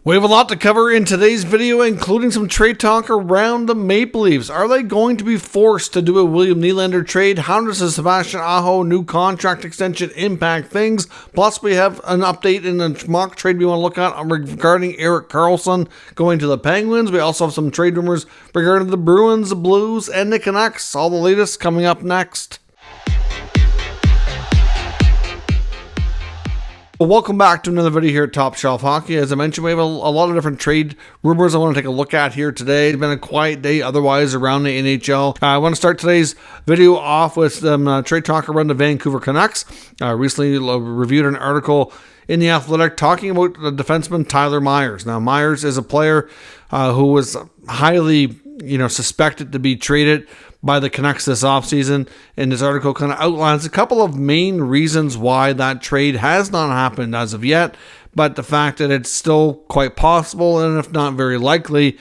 We have a lot to cover in today's video, including some trade talk around the Maple Leafs. Are they going to be forced to do a William Nylander trade? How does the Sebastian Aho new contract extension impact things? Plus, we have an update in the mock trade we want to look at regarding Erik Karlsson going to the Penguins. We also have some trade rumors regarding the Bruins, the Blues, and the Canucks. All the latest coming up next. Well, welcome back to another video here at Top Shelf Hockey. As I mentioned, we have a lot of different trade rumors I want to take a look at here today. It's been a quiet day otherwise around the NHL. I want to start today's video off with some trade talk around the Vancouver Canucks. Recently reviewed an article in The Athletic talking about the defenseman Tyler Myers. Now, Myers is a player who was highly suspected to be traded by the Canucks this offseason, and this article kind of outlines a couple of main reasons why that trade has not happened as of yet, but the fact that it's still quite possible, and if not very likely,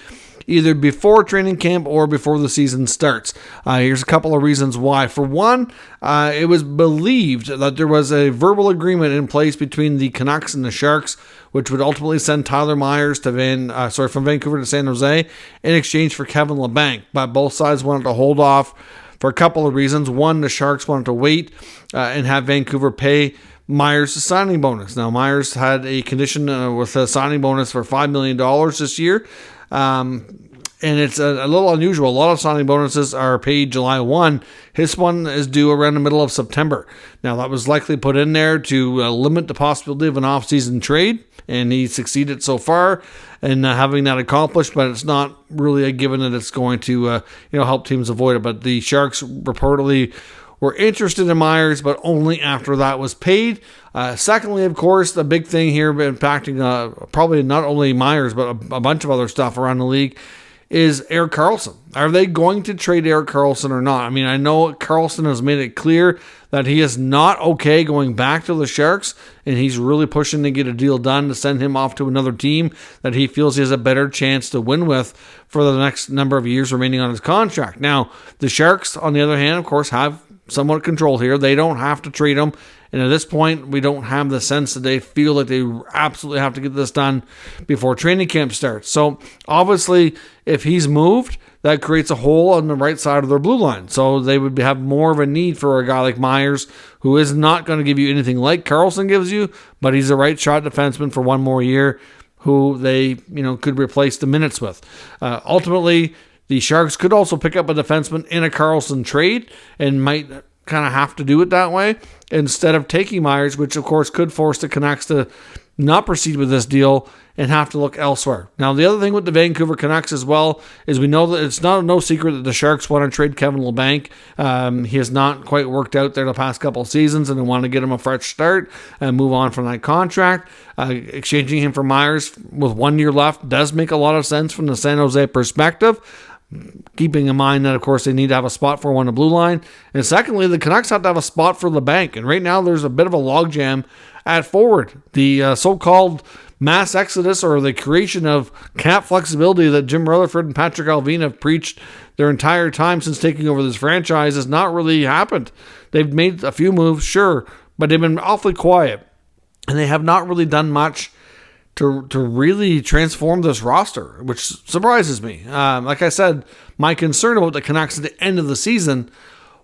either before training camp or before the season starts. Here's a couple of reasons why. For one, it was believed that there was a verbal agreement in place between the Canucks and the Sharks, which would ultimately send Tyler Myers to from Vancouver to San Jose in exchange for Kevin Labanc. But both sides wanted to hold off for a couple of reasons. One, the Sharks wanted to wait and have Vancouver pay Myers a signing bonus. Now, Myers had a condition with a signing bonus for $5 million this year. And it's a little unusual. A lot of signing bonuses are paid July 1. His one is due around the middle of September. Now, that was likely put in there to limit the possibility of an off-season trade, and he succeeded so far in having that accomplished, but it's not really a given that it's going to help teams avoid it. But the Sharks reportedly were interested in Myers, but only after that was paid. Secondly, of course, the big thing here impacting probably not only Myers, but a bunch of other stuff around the league is Erik Karlsson. Are they going to trade Erik Karlsson or not? I mean, I know Karlsson has made it clear that he is not okay going back to the Sharks, and he's really pushing to get a deal done to send him off to another team that he feels he has a better chance to win with for the next number of years remaining on his contract. Now, the Sharks, on the other hand, of course, have somewhat control here. They don't have to trade him. And at this point, we don't have the sense that they feel like they absolutely have to get this done before training camp starts. So obviously, if he's moved, that creates a hole on the right side of their blue line. So they would have more of a need for a guy like Myers, who is not going to give you anything like Karlsson gives you, but he's a right shot defenseman for one more year who they could replace the minutes with. Ultimately, the Sharks could also pick up a defenseman in a Karlsson trade and might kind of have to do it that way instead of taking Myers, which of course could force the Canucks to not proceed with this deal and have to look elsewhere. Now, the other thing with the Vancouver Canucks as well is we know that it's no secret that the Sharks want to trade Kevin Labanc. He has not quite worked out there the past couple of seasons, and they want to get him a fresh start and move on from that contract. Exchanging him for Myers with 1 year left does make a lot of sense from the San Jose perspective, keeping in mind that, of course, they need to have a spot for him on the blue line. And secondly, the Canucks have to have a spot for Labanc. And right now, there's a bit of a logjam at forward. The so-called mass exodus, or the creation of cap flexibility that Jim Rutherford and Patrick Allvin have preached their entire time since taking over this franchise, has not really happened. They've made a few moves, sure, but they've been awfully quiet. And they have not really done much to really transform this roster, which surprises me. Like I said, my concern about the Canucks at the end of the season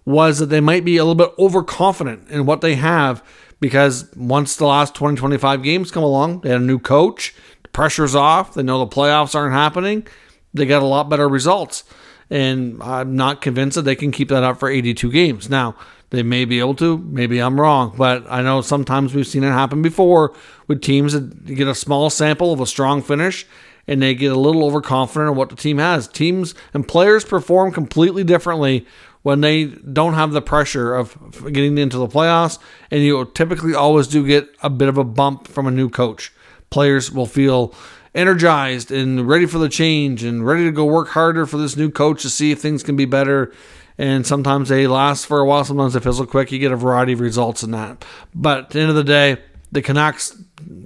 was that they might be a little bit overconfident in what they have, because once the last 20-25 games come along, they had a new coach, the pressure's off, they know the playoffs aren't happening, they got a lot better results. And I'm not convinced that they can keep that up for 82 games. Now, they may be able to, maybe I'm wrong, but I know sometimes we've seen it happen before with teams that get a small sample of a strong finish and they get a little overconfident in what the team has. Teams and players perform completely differently when they don't have the pressure of getting into the playoffs, and you typically always do get a bit of a bump from a new coach. Players will feel energized and ready for the change and ready to go work harder for this new coach to see if things can be better. And sometimes they last for a while, sometimes they fizzle quick. You get a variety of results in that. But at the end of the day, the Canucks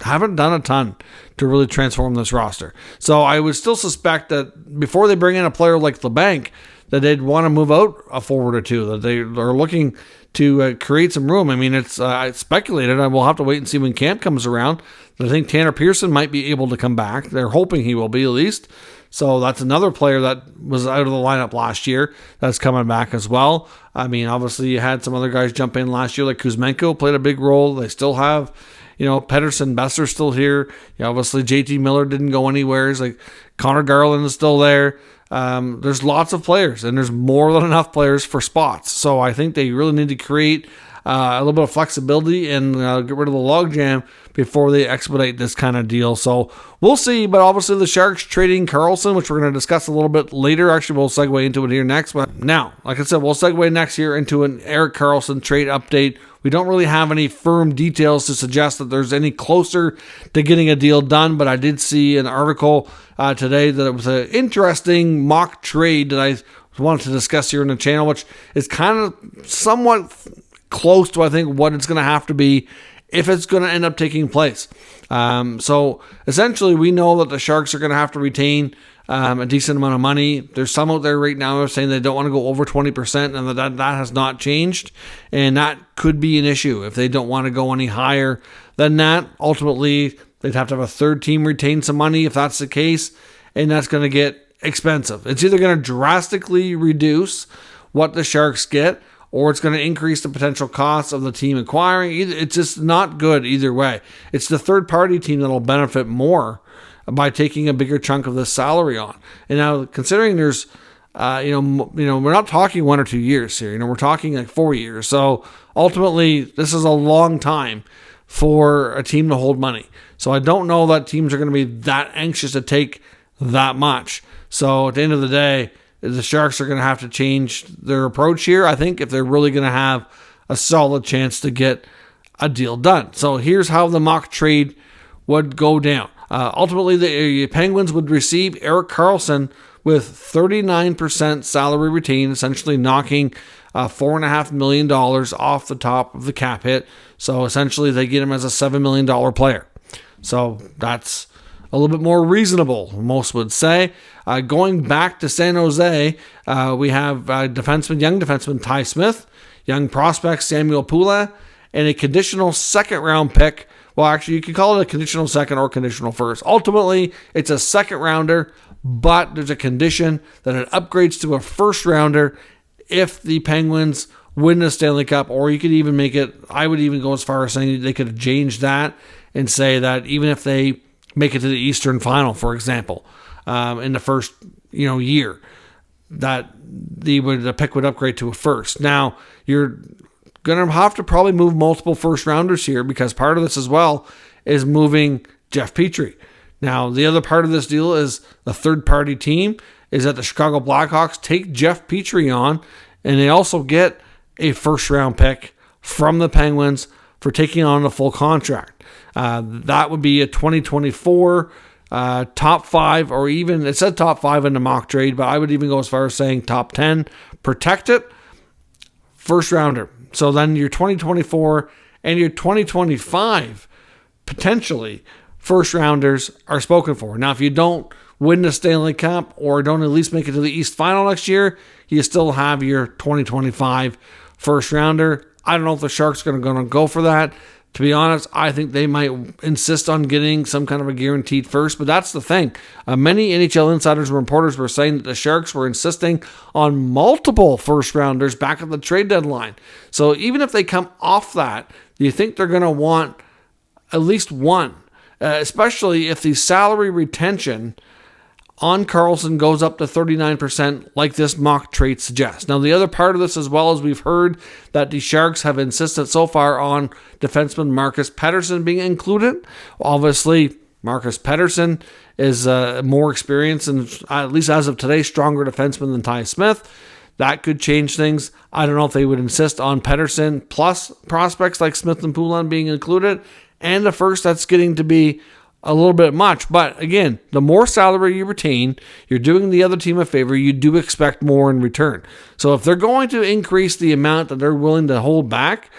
haven't done a ton to really transform this roster. So I would still suspect that before they bring in a player like Labanc, that they'd want to move out a forward or two, that they are looking to create some room. I mean, it's speculated, and we'll have to wait and see when camp comes around, I think Tanner Pearson might be able to come back. They're hoping he will be, at least. So that's another player that was out of the lineup last year that's coming back as well. I mean, obviously you had some other guys jump in last year, like Kuzmenko played a big role. They still have, Pettersson, Besser's still here. Obviously JT Miller didn't go anywhere. It's like Connor Garland is still there. There's lots of players, and there's more than enough players for spots. So I think they really need to create a little bit of flexibility and get rid of the logjam before they expedite this kind of deal. So we'll see. But obviously the Sharks trading Karlsson, which we're going to discuss a little bit later. Actually, we'll segue into it here next. But now, like I said, we'll segue next here into an Erik Karlsson trade update. We don't really have any firm details to suggest that there's any closer to getting a deal done, but I did see an article today that it was an interesting mock trade that I wanted to discuss here in the channel, which is kind of somewhat close to, I think, what it's going to have to be if it's going to end up taking place. So essentially, we know that the Sharks are going to have to retain a decent amount of money. There's some out there right now saying they don't want to go over 20%, and that has not changed. And that could be an issue if they don't want to go any higher than that. Ultimately, they'd have to have a third team retain some money if that's the case, and that's going to get expensive. It's either going to drastically reduce what the Sharks get, or it's going to increase the potential costs of the team acquiring. It's just not good either way. It's the third-party team that'll benefit more by taking a bigger chunk of the salary on. And now, considering there's, we're not talking 1 or 2 years here. We're talking like 4 years. So ultimately, this is a long time for a team to hold money. So I don't know that teams are going to be that anxious to take that much. So at the end of the day, the Sharks are going to have to change their approach here, I think, if they're really going to have a solid chance to get a deal done. So here's how the mock trade would go down. Ultimately, the Penguins would receive Erik Karlsson with 39% salary retained, essentially knocking $4.5 million off the top of the cap hit. So essentially, they get him as a $7 million player. So that's a little bit more reasonable, most would say. Going back to San Jose, we have young defenseman Ty Smith, young prospect Samuel Pula, and a conditional second-round pick. Well, actually, you could call it a conditional second or conditional first. Ultimately, it's a second-rounder, but there's a condition that it upgrades to a first-rounder if the Penguins win the Stanley Cup, or you could even make it, I would even go as far as saying they could change that and say that even if they make it to the Eastern Final, for example, in the first year, that the pick would upgrade to a first. Now, you're going to have to probably move multiple first rounders here, because part of this as well is moving Jeff Petrie. Now, the other part of this deal is the third-party team is that the Chicago Blackhawks take Jeff Petrie on, and they also get a first-round pick from the Penguins for taking on the full contract. That would be a 2024 top 5, or even, it said top 5 in the mock trade, but I would even go as far as saying top 10. Protect it, first rounder. So then your 2024 and your 2025 potentially first rounders are spoken for. Now, if you don't win the Stanley Cup or don't at least make it to the East Final next year, you still have your 2025 first rounder. I don't know if the Sharks are going to go for that. To be honest, I think they might insist on getting some kind of a guaranteed first, but that's the thing. Many NHL insiders and reporters were saying that the Sharks were insisting on multiple first rounders back at the trade deadline. So even if they come off that, do you think they're going to want at least one? Especially if the salary retention on Karlsson goes up to 39%, like this mock trade suggests. Now, the other part of this as well is we've heard that the Sharks have insisted so far on defenseman Marcus Pettersson being included. Obviously, Marcus Pettersson is more experienced and, at least as of today, stronger defenseman than Ty Smith. That could change things. I don't know if they would insist on Pettersson plus prospects like Smith and Poulin being included. And the first, that's getting to be a little bit much. But again, the more salary you retain, you're doing the other team a favor. You do expect more in return. So if they're going to increase the amount that they're willing to hold back,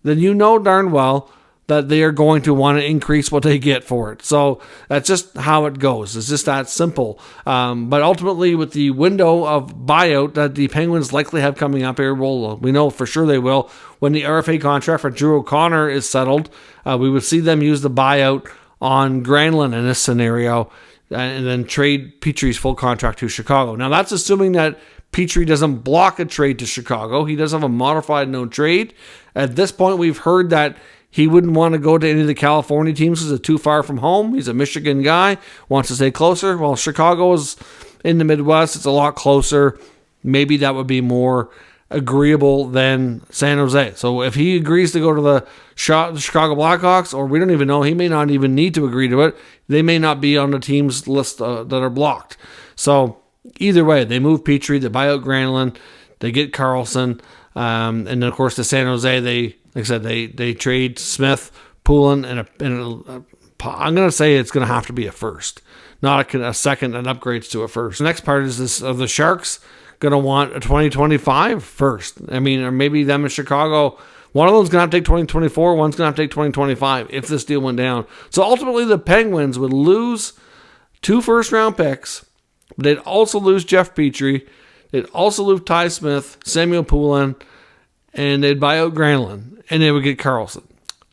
then you know darn well that they are going to want to increase what they get for it. So that's just how it goes. It's just that simple. But ultimately, with the window of buyout that the Penguins likely have coming up here, we know for sure they will. When the RFA contract for Drew O'Connor is settled, we would see them use the buyout on Granlund in this scenario and then trade Petry's full contract to Chicago. Now, that's assuming that Petry doesn't block a trade to Chicago. He does have a modified no trade. At this point, we've heard that he wouldn't want to go to any of the California teams because it's too far from home. He's a Michigan guy, wants to stay closer. Well, Chicago is in the Midwest. It's a lot closer. Maybe that would be more agreeable than San Jose. So if he agrees to go to the Chicago Blackhawks, or we don't even know, he may not even need to agree to it. They may not be on the team's list that are blocked. So either way, they move Petry, they buy out Granlund, they get Karlsson, and then of course to San Jose, they trade Smith, Poulin, and I'm going to say it's going to have to be a first, not a second, and upgrades to a first. The next part is this: of the Sharks going to want a 2025 first. I mean, or maybe them in Chicago, one of them's going to have to take 2024, one's going to have to take 2025 if this deal went down. So ultimately, the Penguins would lose 2 first-round picks, but they'd also lose Jeff Petry, they'd also lose Ty Smith, Samuel Poulin, and they'd buy out Granlund, and they would get Karlsson.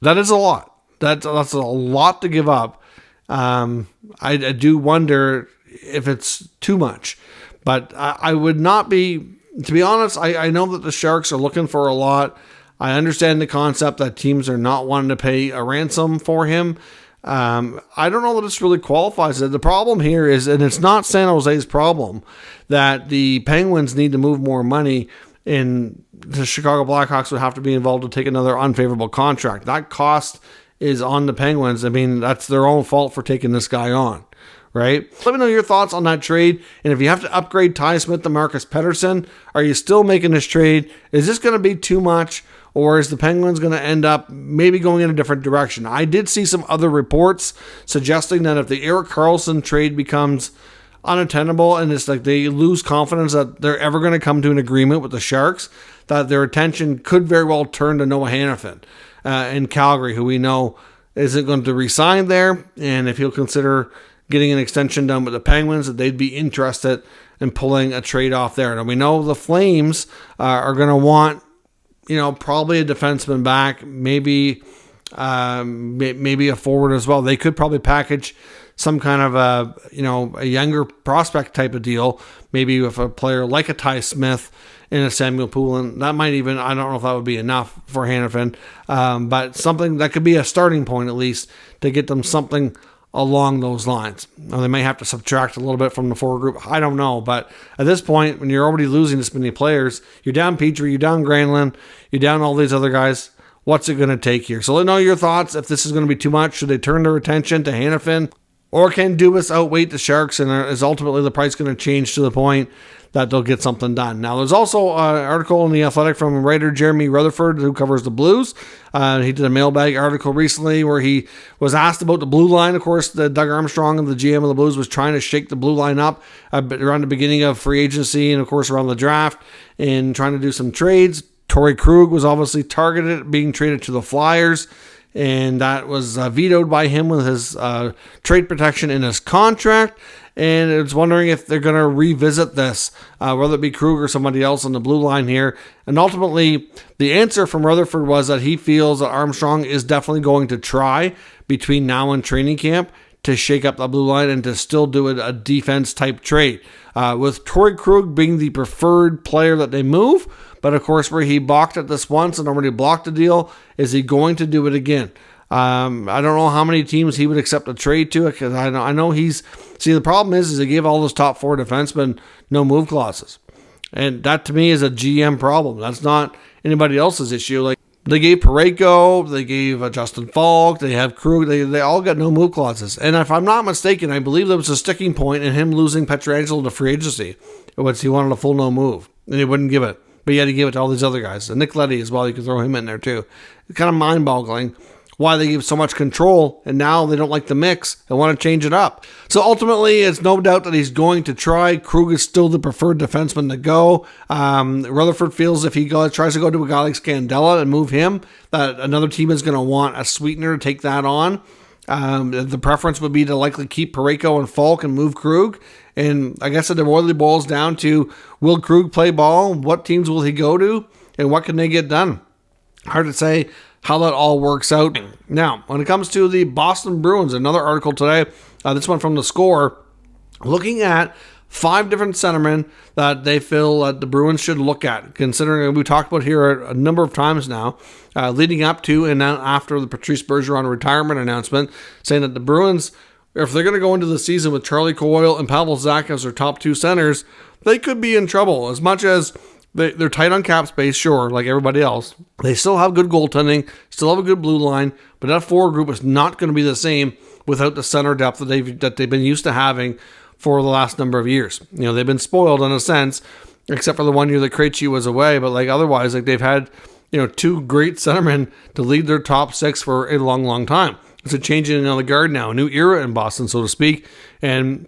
That is a lot. That's a lot to give up. I do wonder if it's too much. But I would not be, to be honest, I know that the Sharks are looking for a lot. I understand the concept that teams are not wanting to pay a ransom for him. I don't know that this really qualifies it. The problem here is, and it's not San Jose's problem, that the Penguins need to move more money, and the Chicago Blackhawks would have to be involved to take another unfavorable contract. That cost is on the Penguins. I mean, that's their own fault for taking this guy on. Right? Let me know your thoughts on that trade. And if you have to upgrade Ty Smith to Marcus Pettersson, are you still making this trade? Is this going to be too much? Or is the Penguins going to end up maybe going in a different direction? I did see some other reports suggesting that if the Erik Karlsson trade becomes unattainable and it's like they lose confidence that they're ever going to come to an agreement with the Sharks, that their attention could very well turn to Noah Hanifin in Calgary, who we know isn't going to resign there. And if he'll consider getting an extension done with the Penguins, that they'd be interested in pulling a trade off there. And we know the Flames are going to want, probably a defenseman back, maybe a forward as well. They could probably package some kind of a younger prospect type of deal, maybe with a player like a Ty Smith and a Samuel Poulin. That might even, I don't know if that would be enough for Hanifin, but something that could be a starting point at least to get them something along those lines. Now, they may have to subtract a little bit from the forward group. I don't know. But at this point, when you're already losing this many players, you're down Petry, you're down Granlund, you're down all these other guys. What's it going to take here? So let me know your thoughts. If this is going to be too much, should they turn their attention to Hanifin? Or can Dubas outweigh the Sharks, and is ultimately the price going to change to the point that they'll get something done? Now, there's also an article in The Athletic from writer Jeremy Rutherford, who covers the Blues. He did a mailbag article recently where he was asked about the blue line. Of course, Doug Armstrong, the GM of the Blues, was trying to shake the blue line up around the beginning of free agency and, of course, around the draft, and trying to do some trades. Torrey Krug was obviously targeted, being traded to the Flyers, and that was vetoed by him with his trade protection in his contract. And it's wondering if they're going to revisit this, whether it be Krug or somebody else on the blue line here. And ultimately, the answer from Rutherford was that he feels that Armstrong is definitely going to try between now and training camp to shake up the blue line and to still do a defense-type trade. With Torrey Krug being the preferred player that they move, but of course, where he balked at this once and already blocked the deal, is he going to do it again? I don't know how many teams he would accept a trade to, because I know he's... See, the problem is they gave all those top 4 defensemen no move clauses. And that, to me, is a GM problem. That's not anybody else's issue. Like, they gave Parayko, they gave Justin Falk, they have Krug, they all got no move clauses. And if I'm not mistaken, I believe there was a sticking point in him losing Pietrangelo to free agency, which he wanted a full no move, and he wouldn't give it. But he had to give it to all these other guys. And Nick Leddy as well, you can throw him in there too. It's kind of mind-boggling why they give so much control, and now they don't like the mix and want to change it up. So ultimately, it's no doubt that he's going to try. Krug is still the preferred defenseman to go. Rutherford feels if he tries to go to a guy like Scandella and move him, that another team is going to want a sweetener to take that on. The preference would be to likely keep Parayko and Falk and move Krug. And I guess it really boils down to, will Krug play ball? What teams will he go to? And what can they get done? Hard to say. how that all works out. Now, when it comes to the Boston Bruins, another article today, this one from The Score, looking at 5 different centermen that they feel that the Bruins should look at, considering we talked about here a number of times now, leading up to and now after the Patrice Bergeron retirement announcement, saying that the Bruins, if they're going to go into the season with Charlie Coyle and Pavel Zacha as their top 2 centers, they could be in trouble. As much as they're tight on cap space, sure, like everybody else, they still have good goaltending, still have a good blue line, but that forward group is not going to be the same without the center depth that they've been used to having for the last number of years. They've been spoiled in a sense, except for the 1 year that Krejci was away, but otherwise, they've had 2 great centermen to lead their top 6 for a long, long time. It's a change in the guard now, a new era in Boston, so to speak, and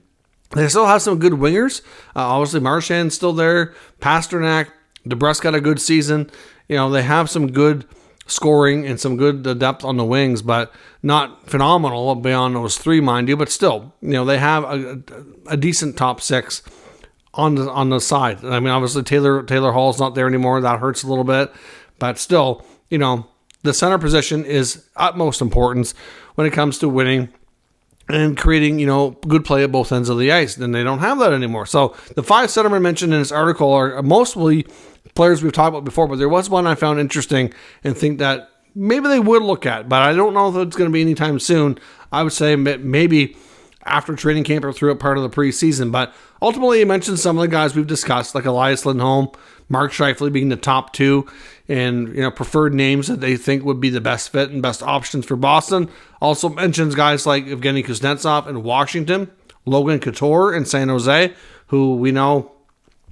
they still have some good wingers. Obviously, Marchand's still there. Pasternak, DeBrusque got a good season. They have some good scoring and some good depth on the wings, but not phenomenal beyond those 3, mind you. But still, they have a decent top 6 on the side. I mean, obviously Taylor Hall's not there anymore. That hurts a little bit, but still, the center position is utmost importance when it comes to winning and creating, good play at both ends of the ice. Then they don't have that anymore. So the 5 centermen mentioned in this article are mostly players we've talked about before, but there was one I found interesting and think that maybe they would look at, but I don't know if it's going to be anytime soon. I would say maybe after training camp or throughout part of the preseason, but ultimately he mentioned some of the guys we've discussed, like Elias Lindholm, Mark Scheifele being the top 2, and preferred names that they think would be the best fit and best options for Boston. Also mentions guys like Evgeny Kuznetsov in Washington, Logan Couture in San Jose, who we know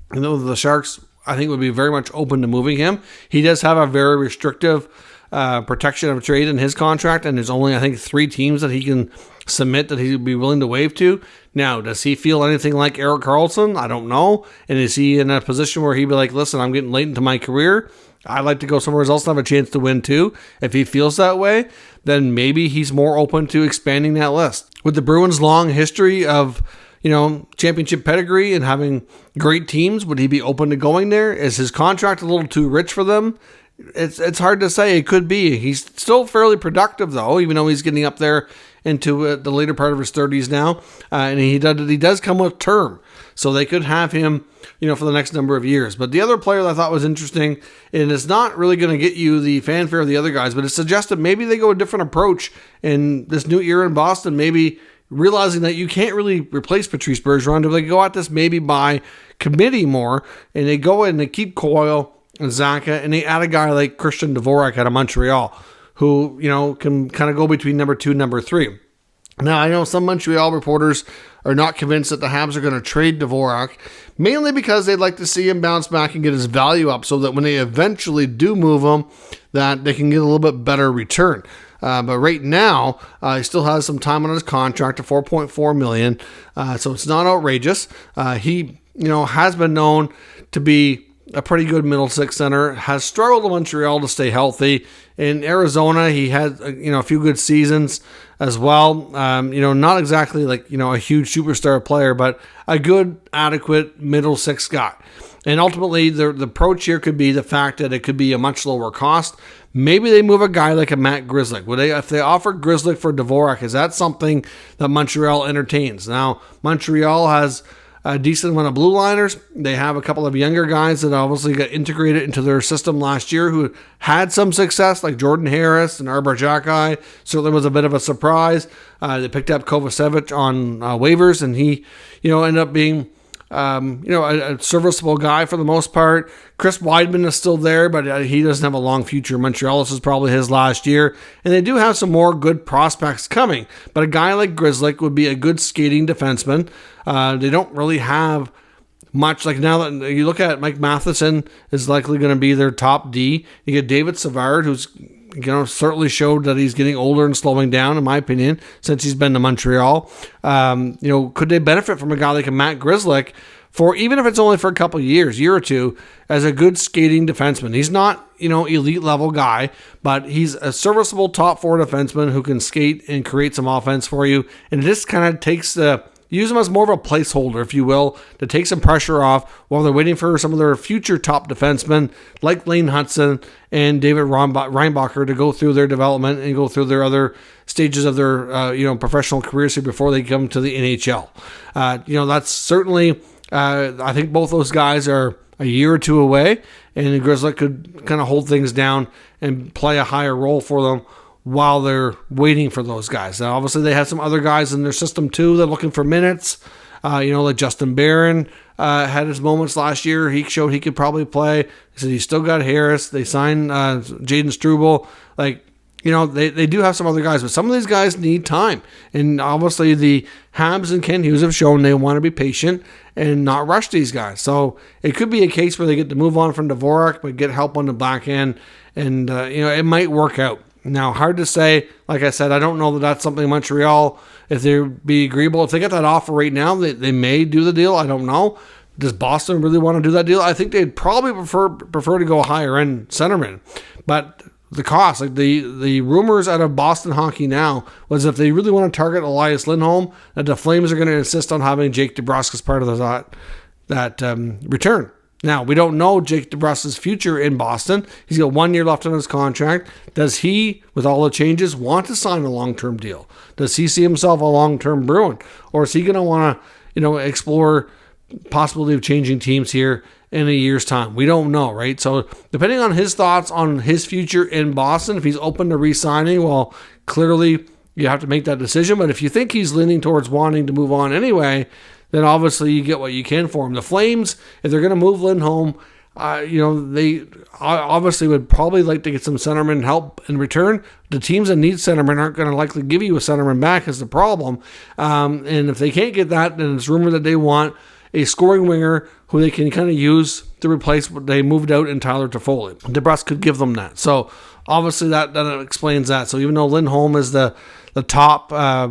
the Sharks, I think, would be very much open to moving him. He does have a very restrictive protection of trade in his contract, and there's only, I think, 3 teams that he can submit that he would be willing to waive to. Now, does he feel anything like Erik Karlsson? I don't know. And is he in a position where he'd be like, listen, I'm getting late into my career. I'd like to go somewhere else and have a chance to win too. If he feels that way, then maybe he's more open to expanding that list. With the Bruins' long history of championship pedigree and having great teams, would he be open to going there? Is his contract a little too rich for them? It's hard to say. It could be. He's still fairly productive, though, even though he's getting up there into the later part of his 30s now. And he does come with term. So they could have him, for the next number of years. But the other player that I thought was interesting, and it's not really going to get you the fanfare of the other guys, but it suggested maybe they go a different approach in this new era in Boston, maybe realizing that you can't really replace Patrice Bergeron. They go at this maybe by committee more, and they go in and they keep Coyle and Zacha, and they add a guy like Christian Dvorak out of Montreal, who, can kind of go between number 2 and number 3. Now, I know some Montreal reporters are not convinced that the Habs are going to trade Dvorak, mainly because they'd like to see him bounce back and get his value up so that when they eventually do move him, that they can get a little bit better return. But right now, he still has some time on his contract of $4.4 million, so it's not outrageous. He, has been known to be a pretty good middle 6 center, has struggled in Montreal to stay healthy. In Arizona, he had, a few good seasons as well. Not exactly like, a huge superstar player, but a good, adequate middle 6 guy. And ultimately, the approach here could be the fact that it could be a much lower cost. Maybe they move a guy like a Matt Grzelcyk. If they offer Grzelcyk for Dvorak, is that something that Montreal entertains? Now, Montreal has a decent amount of blue liners. They have a couple of younger guys that obviously got integrated into their system last year who had some success, like Jordan Harris and Arber Xhekaj. Certainly was a bit of a surprise. They picked up Kovacevic on waivers, and he, ended up being a serviceable guy for the most part. Chris Weidman is still there, but he doesn't have a long future in Montreal. This is probably his last year. And they do have some more good prospects coming. But a guy like Grzelcyk would be a good skating defenseman. They don't really have much. Like now that you look at Mike Matheson is likely going to be their top D. You get David Savard, who's certainly showed that he's getting older and slowing down, in my opinion, since he's been to Montreal. Could they benefit from a guy like a Matt Grzelcyk for, even if it's only for a couple of years, year or two, as a good skating defenseman? He's not, elite level guy, but he's a serviceable top 4 defenseman who can skate and create some offense for you. And this kind of takes the use him as more of a placeholder, if you will, to take some pressure off while they're waiting for some of their future top defensemen like Lane Hudson and David Reinbacher to go through their development and go through their other stages of their professional careers here before they come to the NHL. That's certainly, I think both those guys are a year or two away, and Grizzly could kind of hold things down and play a higher role for them while they're waiting for those guys. Now, obviously, they have some other guys in their system, too. They're looking for minutes. Like Justin Barron had his moments last year. He showed he could probably play. He said he's still got Harris. They signed Jaden Struble. They do have some other guys, but some of these guys need time. And obviously, the Habs and Ken Hughes have shown they want to be patient and not rush these guys. So it could be a case where they get to move on from Dvorak, but get help on the back end. And, it might work out. Now, hard to say. Like I said, I don't know that that's something Montreal, if they'd be agreeable. If they get that offer right now, they may do the deal. I don't know. Does Boston really want to do that deal? I think they'd probably prefer to go higher end centerman. But the cost, like the rumors out of Boston hockey now, was if they really want to target Elias Lindholm, that the Flames are going to insist on having Jake DeBrusk as part of that return. Now, we don't know Jake DeBrusk's future in Boston. He's got 1 year left on his contract. Does he, with all the changes, want to sign a long-term deal? Does he see himself a long-term Bruin? Or is he going to want to, explore possibility of changing teams here in a year's time? We don't know, right? So, depending on his thoughts on his future in Boston, if he's open to re-signing, well, clearly you have to make that decision. But if you think he's leaning towards wanting to move on anyway, then obviously you get what you can for him. The Flames, if they're going to move Lindholm, they obviously would probably like to get some centerman help in return. The teams that need centerman aren't going to likely give you a centerman back is the problem. And if they can't get that, then it's rumored that they want a scoring winger who they can kind of use to replace what they moved out in Tyler Toffoli. DeBrusk could give them that. So obviously that explains that. So even though Lindholm is the top, guy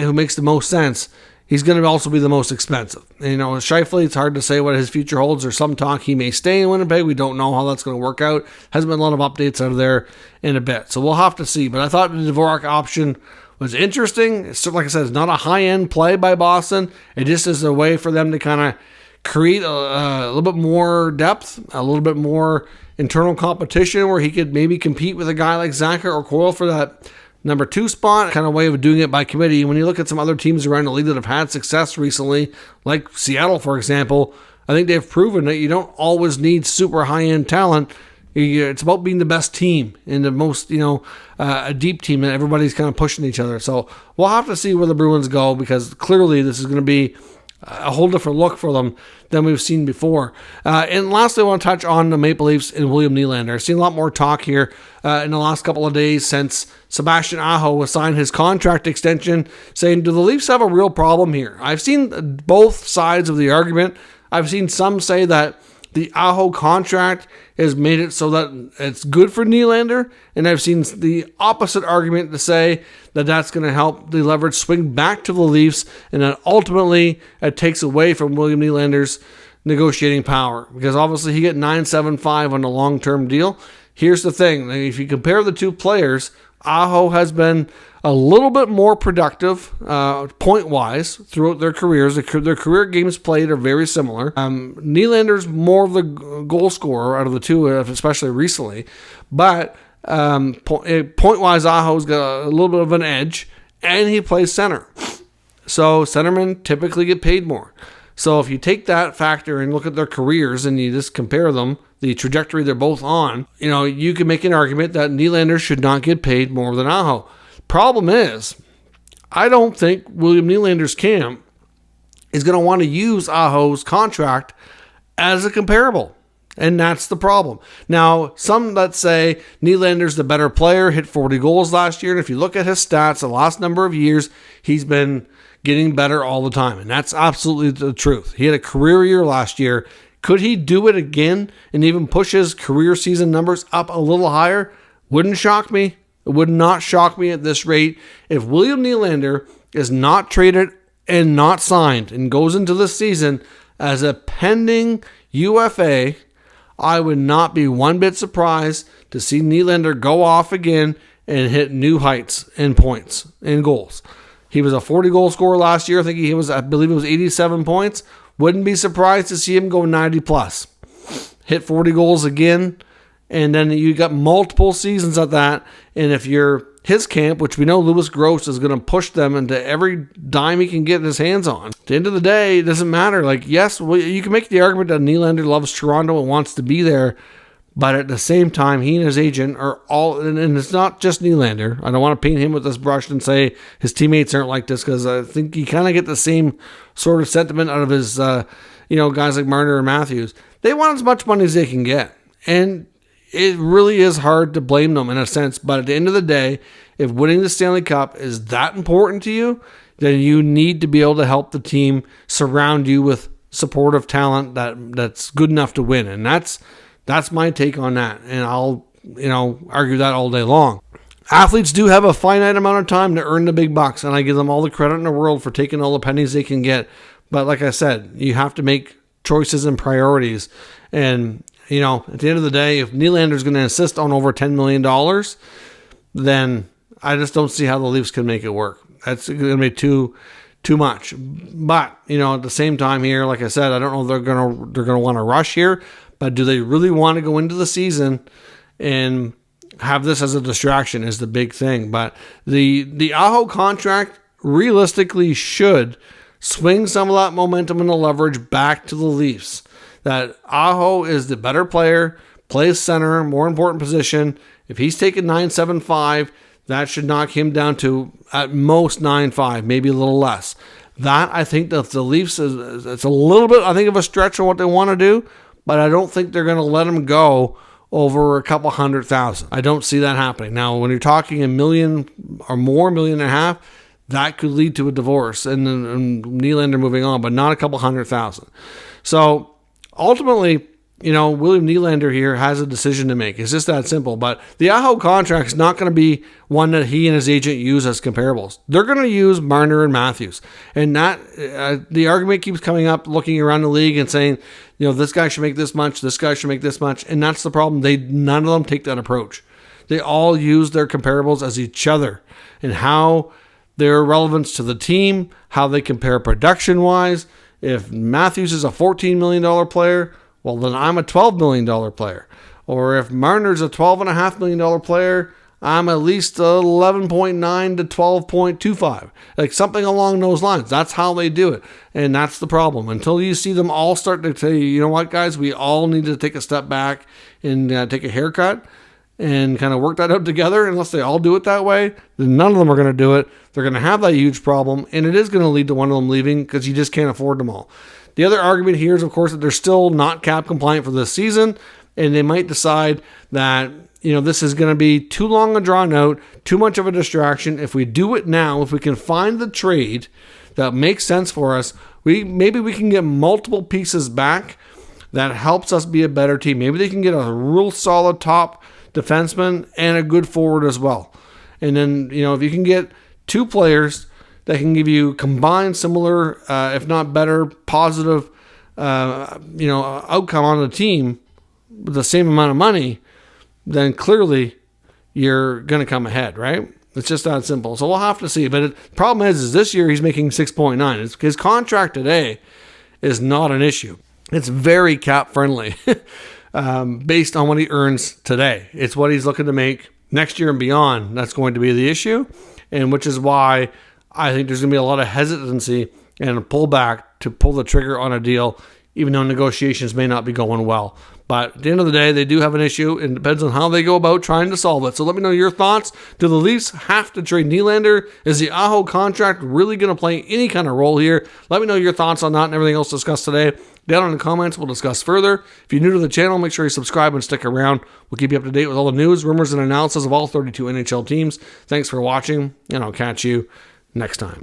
who makes the most sense, he's going to also be the most expensive. And, Scheifele, it's hard to say what his future holds. There's some talk he may stay in Winnipeg. We don't know how that's going to work out. Hasn't been a lot of updates out of there in a bit. So we'll have to see. But I thought the Dvorak option was interesting. It's, like I said, it's not a high-end play by Boston. It just is a way for them to kind of create a little bit more depth, a little bit more internal competition where he could maybe compete with a guy like Zacha or Coyle for that number 2 spot, kind of way of doing it by committee. When you look at some other teams around the league that have had success recently, like Seattle, for example, I think they've proven that you don't always need super high-end talent. It's about being the best team and the most, a deep team that everybody's kind of pushing each other. So we'll have to see where the Bruins go, because clearly this is going to be a whole different look for them than we've seen before. And lastly, I want to touch on the Maple Leafs and William Nylander. I've seen a lot more talk here in the last couple of days since Sebastian Aho was signed his contract extension, saying, do the Leafs have a real problem here? I've seen both sides of the argument. I've seen some say that the Aho contract has made it so that it's good for Nylander, and I've seen the opposite argument to say that that's going to help the leverage swing back to the Leafs, and that ultimately it takes away from William Nylander's negotiating power, because obviously he got $975 on a long-term deal. Here's the thing. If you compare the two players, Aho has been a little bit more productive point-wise throughout their careers. Their career games played are very similar. Nylander's more of the goal scorer out of the two, especially recently. But point-wise, Aho's got a little bit of an edge, and he plays center. So centermen typically get paid more. So if you take that factor and look at their careers and you just compare them, the trajectory they're both on, you can make an argument that Nylander should not get paid more than Aho. Problem is, I don't think William Nylander's camp is going to want to use Aho's contract as a comparable. And that's the problem. Now, some that say Nylander's the better player, hit 40 goals last year. And if you look at his stats, the last number of years, he's been getting better all the time. And that's absolutely the truth. He had a career year last year. Could he do it again and even push his career season numbers up a little higher? Wouldn't shock me. It would not shock me at this rate. If William Nylander is not traded and not signed and goes into the season as a pending UFA, I would not be one bit surprised to see Nylander go off again and hit new heights in points and goals. He was a 40-goal scorer last year. I believe it was 87 points. Wouldn't be surprised to see him go 90+. Hit 40 goals again, and then you got multiple seasons at that. And if you're his camp, which we know Louis Gross is going to push them into every dime he can get his hands on. At the end of the day, it doesn't matter. Like, yes, you can make the argument that Nylander loves Toronto and wants to be there, but at the same time, he and his agent are all, and it's not just Nylander. I don't want to paint him with this brush and say his teammates aren't like this, because I think you kind of get the same sort of sentiment out of his, guys like Marner and Matthews. They want as much money as they can get, and it really is hard to blame them in a sense. But at the end of the day, if winning the Stanley Cup is that important to you, then you need to be able to help the team surround you with supportive talent that's good enough to win. And that's my take on that. And I'll, argue that all day long. Athletes do have a finite amount of time to earn the big bucks, and I give them all the credit in the world for taking all the pennies they can get. But like I said, you have to make choices and priorities. And at the end of the day, if Nylander's going to insist on over $10 million, then I just don't see how the Leafs can make it work. That's going to be too much. But, at the same time here, like I said, I don't know if they're going to want to rush here, but do they really want to go into the season and have this as a distraction is the big thing. But the Aho contract realistically should swing some of that momentum and the leverage back to the Leafs. That Aho is the better player, plays center, more important position. If he's taking 9.75, that should knock him down to at most 9.5, maybe a little less. That, I think that the Leafs, it's a little bit, I think, of a stretch of what they want to do, but I don't think they're going to let him go over a couple 100,000. I don't see that happening. Now, when you're talking $1 million or more, $1.5 million, that could lead to a divorce and Nylander moving on, but not a couple 100,000. So, ultimately, William Nylander here has a decision to make. It's just that simple. But the Aho contract is not going to be one that he and his agent use as comparables. They're going to use Marner and Matthews. And that the argument keeps coming up, looking around the league and saying, this guy should make this much, this guy should make this much. And that's the problem. None of them take that approach. They all use their comparables as each other and how their relevance to the team, how they compare production-wise. If Matthews is a $14 million player, well, then I'm a $12 million player. Or if Marner's a $12.5 million player, I'm at least 11.9 to 12.25. Like something along those lines. That's how they do it. And that's the problem. Until you see them all start to say, you know what, guys, we all need to take a step back and take a haircut and kind of work that out together. Unless they all do it that way, then none of them are going to do it. They're going to have that huge problem, and it is going to lead to one of them leaving because you just can't afford them all. The other argument here is, of course, that they're still not cap compliant for this season, and they might decide that this is going to be too long a drawn out, too much of a distraction. If we do it now, if we can find the trade that makes sense for us, maybe we can get multiple pieces back that helps us be a better team. Maybe they can get a real solid top defenseman and a good forward as well. And then, if you can get two players that can give you combined similar, if not better, positive, outcome on the team with the same amount of money, then clearly you're going to come ahead, right? It's just that simple. So we'll have to see. But the problem is this year he's making 6.9. His contract today is not an issue. It's very cap friendly based on what he earns today. It's what he's looking to make next year and beyond. That's going to be the issue, and which is why I think there's going to be a lot of hesitancy and a pullback to pull the trigger on a deal, even though negotiations may not be going well. But at the end of the day, they do have an issue, and it depends on how they go about trying to solve it. So let me know your thoughts. Do the Leafs have to trade Nylander? Is the Aho contract really going to play any kind of role here? Let me know your thoughts on that and everything else discussed today. Down in the comments, we'll discuss further. If you're new to the channel, make sure you subscribe and stick around. We'll keep you up to date with all the news, rumors, and analysis of all 32 NHL teams. Thanks for watching, and I'll catch you next time.